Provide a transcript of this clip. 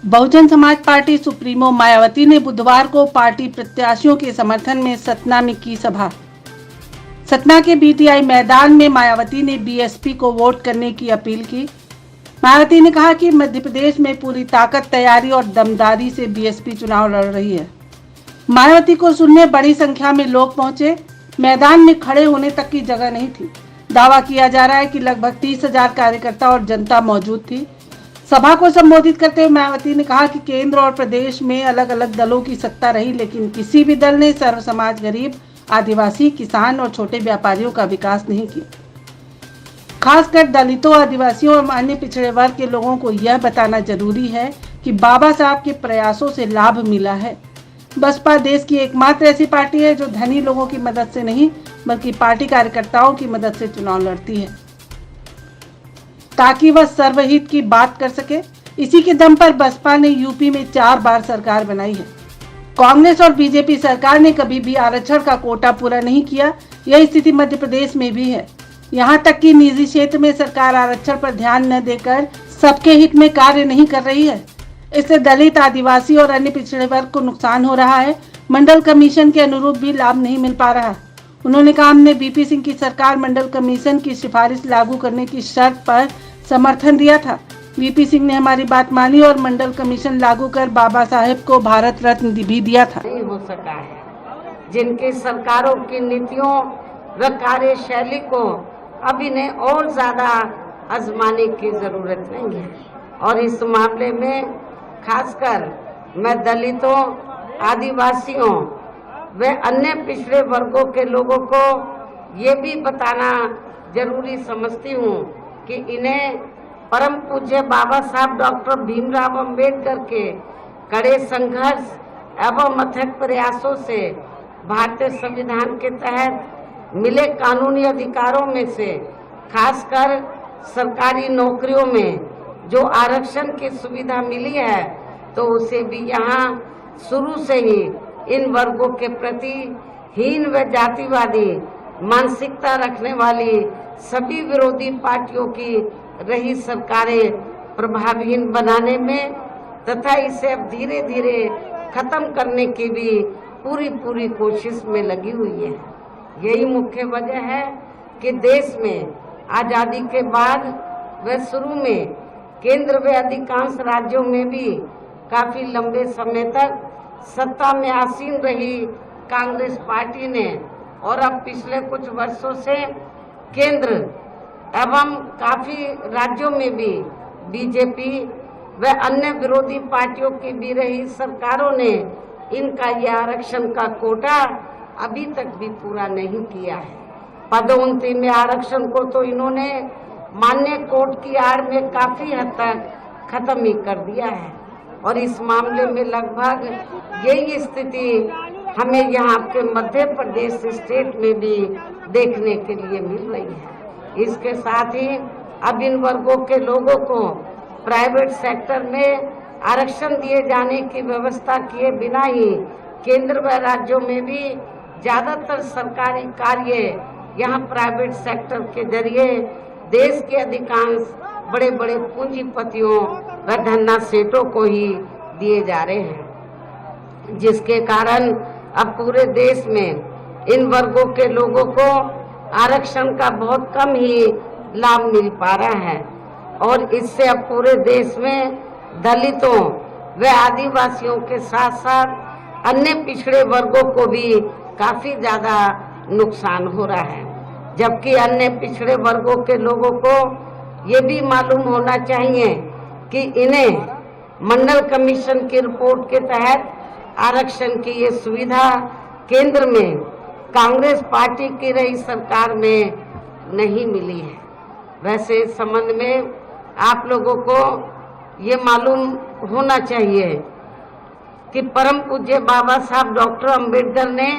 Bahujan Samaj party supremo Mayawati ने बुधवार को पार्टी प्रत्याशियों के समर्थन में सतना में की सभा। सतना के बीटीआई मैदान में मायावती ने बीएसपी को वोट करने की अपील की। मायावती ने कहा कि मध्य प्रदेश में पूरी ताकत, तैयारी और दमदारी से बीएसपी चुनाव लड़ रही है। मायावती को सुनने बड़ी संख्या में लोग पहुंचे। मैदान में खड़े होने तक की जगह नहीं थी। दावा किया जा रहा है कि लगभग 30,000 कार्यकर्ता और जनता मौजूद थी। सभा को संबोधित करते हुए मायावती ने कहा कि केंद्र और प्रदेश में अलग अलग दलों की सत्ता रही, लेकिन किसी भी दल ने सर्व समाज, गरीब, आदिवासी, किसान और छोटे व्यापारियों का विकास नहीं किया। खासकर दलितों, आदिवासियों और अन्य पिछड़े वर्ग के लोगों को यह बताना जरूरी है कि बाबा साहब के प्रयासों से लाभ मिला है। बसपा देश की एकमात्र ऐसी पार्टी है जो धनी लोगों की मदद से नहीं, बल्कि पार्टी कार्यकर्ताओं की मदद से चुनाव लड़ती है, ताकि वह सर्वहित की बात कर सके। इसी के दम पर बसपा ने यूपी में 4 बार सरकार बनाई है। कांग्रेस और बीजेपी सरकार ने कभी भी आरक्षण का कोटा पूरा नहीं किया। यह स्थिति मध्य प्रदेश में भी है। यहाँ तक कि निजी क्षेत्र में सरकार आरक्षण पर ध्यान न देकर सबके हित में कार्य नहीं कर रही है। इससे दलित, आदिवासी और अन्य पिछड़े वर्ग को नुकसान हो रहा है। मंडल कमीशन के अनुरूप भी लाभ नहीं मिल पा रहा। उन्होंने कहा, हमने बीपी सिंह की सरकार मंडल कमीशन की सिफारिश लागू करने की शर्त पर समर्थन दिया था। बीपी सिंह ने हमारी बात मानी और मंडल कमीशन लागू कर बाबा साहेब को भारत रत्न भी दिया था। नहीं हो सका है। जिनकी सरकारों की नीतियों व कार्यशैली को अब इन्हें और ज्यादा आजमाने की जरूरत नहीं है। और इस मामले में खासकर मैं दलितों, आदिवासियों व अन्य पिछड़े वर्गों के लोगों को ये भी बताना जरूरी समझती हूँ कि इन्हें परम पूज्य बाबा साहब डॉक्टर भीमराव अंबेडकर के कड़े संघर्ष एवं अथक प्रयासों से भारतीय संविधान के तहत मिले कानूनी अधिकारों में से खासकर सरकारी नौकरियों में जो आरक्षण की सुविधा मिली है, तो उसे भी यहाँ शुरू से ही इन वर्गों के प्रति हीन व जातिवादी मानसिकता रखने वाली सभी विरोधी पार्टियों की रही सरकारें प्रभावहीन बनाने में तथा इसे अब धीरे धीरे खत्म करने की भी पूरी कोशिश में लगी हुई है। यही मुख्य वजह है कि देश में आजादी के बाद व शुरू में केंद्र व अधिकांश राज्यों में भी काफी लंबे समय तक सत्ता में आसीन रही कांग्रेस पार्टी ने और अब पिछले कुछ वर्षों से केंद्र एवं काफी राज्यों में भी बीजेपी व अन्य विरोधी पार्टियों की भी रही सरकारों ने इनका यह आरक्षण का कोटा अभी तक भी पूरा नहीं किया है। पदोन्नति में आरक्षण को तो इन्होंने मान्य कोर्ट की आड़ में काफी हद तक खत्म ही कर दिया है और इस मामले में लगभग यही स्थिति हमें यहाँ के मध्य प्रदेश स्टेट में भी देखने के लिए मिल रही है। इसके साथ ही अब इन वर्गों के लोगों को प्राइवेट सेक्टर में आरक्षण दिए जाने की व्यवस्था किए बिना ही केंद्र व राज्यों में भी ज्यादातर सरकारी कार्य यहाँ प्राइवेट सेक्टर के जरिए देश के अधिकांश बड़े बड़े पूंजीपतियों व धन्ना सेठों को ही दिए जा रहे हैं, जिसके कारण अब पूरे देश में इन वर्गों के लोगों को आरक्षण का बहुत कम ही लाभ मिल पा रहा है और इससे अब पूरे देश में दलितों व आदिवासियों के साथ साथ अन्य पिछड़े वर्गों को भी काफी ज्यादा नुकसान हो रहा है। जबकि अन्य पिछड़े वर्गों के लोगों को ये भी मालूम होना चाहिए कि इन्हें मंडल कमीशन की रिपोर्ट के तहत आरक्षण की ये सुविधा केंद्र में कांग्रेस पार्टी की रही सरकार में नहीं मिली है। वैसे इस संबंध में आप लोगों को ये मालूम होना चाहिए कि परम पूज्य बाबा साहब डॉक्टर अंबेडकर ने